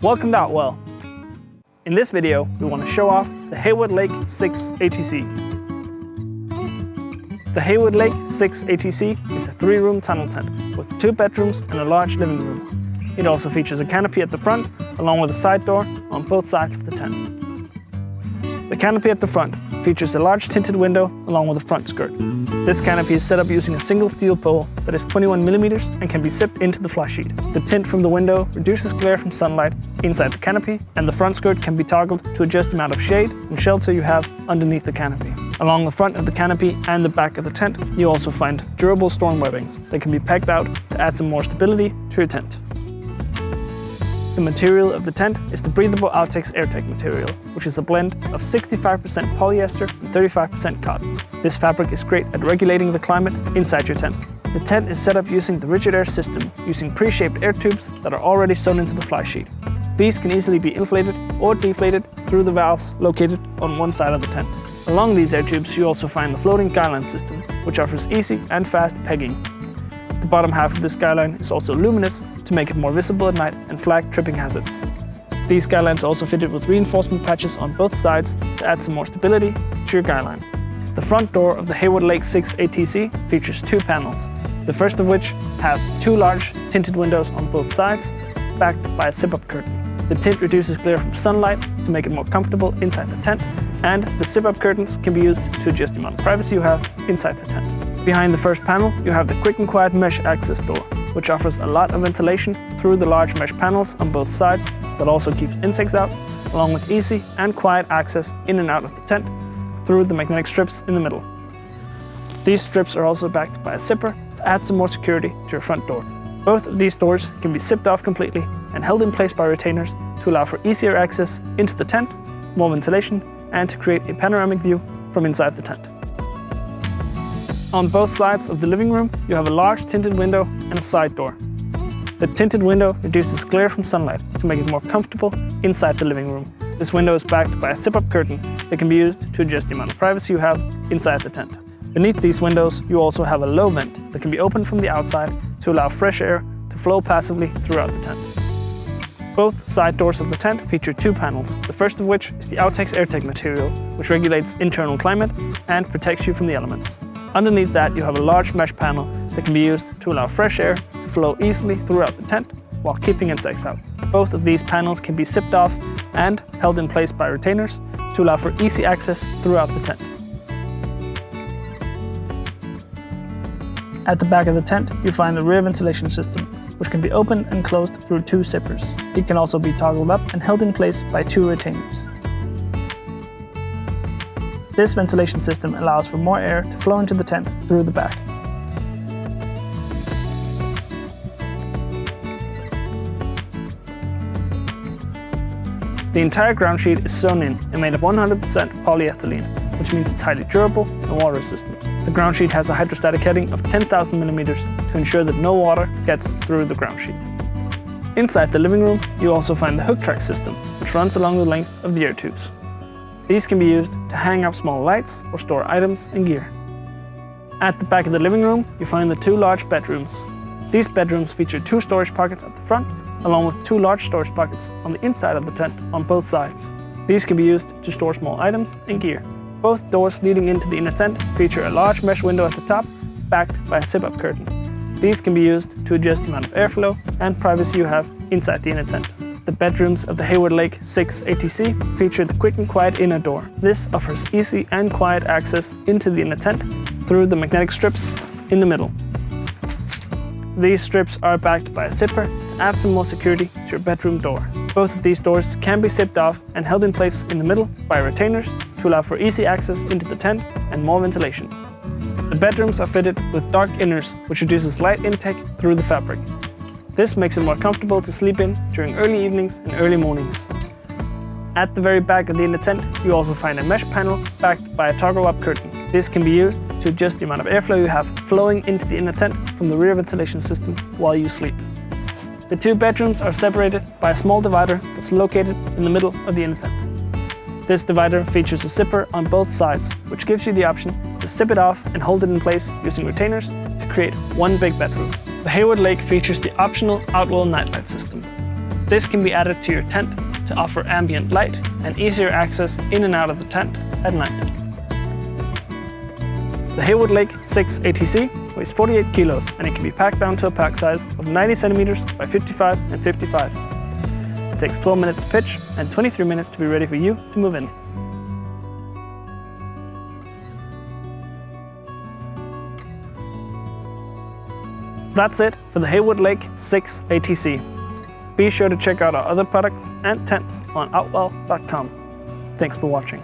Welcome to Outwell. In this video, we want to show off the Hayward Lake 6 ATC. The Hayward Lake 6 ATC is a 3-room tunnel tent with 2 bedrooms and a large living room. It also features a canopy at the front, along with a side door on both sides of the tent. The canopy at the front features a large tinted window along with a front skirt. This canopy is set up using a single steel pole that is 21 millimeters and can be zipped into the fly sheet. The tint from the window reduces glare from sunlight inside the canopy, and the front skirt can be toggled to adjust the amount of shade and shelter you have underneath the canopy. Along the front of the canopy and the back of the tent, you also find durable storm webbings that can be pegged out to add some more stability to your tent. The material of the tent is the breathable Outtex AirTech material, which is a blend of 65% polyester and 35% cotton. This fabric is great at regulating the climate inside your tent. The tent is set up using the rigid air system, using pre-shaped air tubes that are already sewn into the fly sheet. These can easily be inflated or deflated through the valves located on one side of the tent. Along these air tubes, you also find the floating skyline system, which offers easy and fast pegging. The bottom half of this skyline is also luminous to make it more visible at night and flag tripping hazards. These skylines are also fitted with reinforcement patches on both sides to add some more stability to your skyline. The front door of the Hayward Lake 6 ATC features 2 panels, the first of which have 2 large tinted windows on both sides, backed by a zip-up curtain. The tint reduces glare from sunlight to make it more comfortable inside the tent, and the zip-up curtains can be used to adjust the amount of privacy you have inside the tent. Behind the first panel, you have the quick and quiet mesh access door, which offers a lot of ventilation through the large mesh panels on both sides that also keeps insects out, along with easy and quiet access in and out of the tent through the magnetic strips in the middle. These strips are also backed by a zipper to add some more security to your front door. Both of these doors can be zipped off completely and held in place by retainers to allow for easier access into the tent, more ventilation, and to create a panoramic view from inside the tent. On both sides of the living room, you have a large tinted window and a side door. The tinted window reduces glare from sunlight to make it more comfortable inside the living room. This window is backed by a zip-up curtain that can be used to adjust the amount of privacy you have inside the tent. Beneath these windows, you also have a low vent that can be opened from the outside to allow fresh air to flow passively throughout the tent. Both side doors of the tent feature 2 panels, the first of which is the Outtex AirTech material, which regulates internal climate and protects you from the elements. Underneath that, you have a large mesh panel that can be used to allow fresh air to flow easily throughout the tent while keeping insects out. Both of these panels can be zipped off and held in place by retainers to allow for easy access throughout the tent. At the back of the tent, you find the rear ventilation system, which can be opened and closed through 2 zippers. It can also be toggled up and held in place by 2 retainers. This ventilation system allows for more air to flow into the tent through the back. The entire ground sheet is sewn in and made of 100% polyethylene, which means it's highly durable and water resistant. The ground sheet has a hydrostatic heading of 10,000 millimeters to ensure that no water gets through the ground sheet. Inside the living room, you also find the hook track system, which runs along the length of the air tubes. These can be used to hang up small lights or store items and gear. At the back of the living room, you find the 2 large bedrooms. These bedrooms feature 2 storage pockets at the front, along with 2 large storage pockets on the inside of the tent on both sides. These can be used to store small items and gear. Both doors leading into the inner tent feature a large mesh window at the top, backed by a zip-up curtain. These can be used to adjust the amount of airflow and privacy you have inside the inner tent. The bedrooms of the Hayward Lake 6 ATC feature the quick and quiet inner door. This offers easy and quiet access into the inner tent through the magnetic strips in the middle. These strips are backed by a zipper to add some more security to your bedroom door. Both of these doors can be zipped off and held in place in the middle by retainers to allow for easy access into the tent and more ventilation. The bedrooms are fitted with dark inners, which reduces light intake through the fabric. This makes it more comfortable to sleep in during early evenings and early mornings. At the very back of the inner tent, you also find a mesh panel backed by a toggle-up curtain. This can be used to adjust the amount of airflow you have flowing into the inner tent from the rear ventilation system while you sleep. The 2 bedrooms are separated by a small divider that's located in the middle of the inner tent. This divider features a zipper on both sides, which gives you the option to zip it off and hold it in place using retainers to create one big bedroom. The Hayward Lake features the optional Outwell Nightlight System. This can be added to your tent to offer ambient light and easier access in and out of the tent at night. The Hayward Lake 6 ATC weighs 48 kilos and it can be packed down to a pack size of 90 centimeters by 55 and 55. It takes 12 minutes to pitch and 23 minutes to be ready for you to move in. That's it for the Hayward Lake 6 ATC. Be sure to check out our other products and tents on outwell.com. Thanks for watching.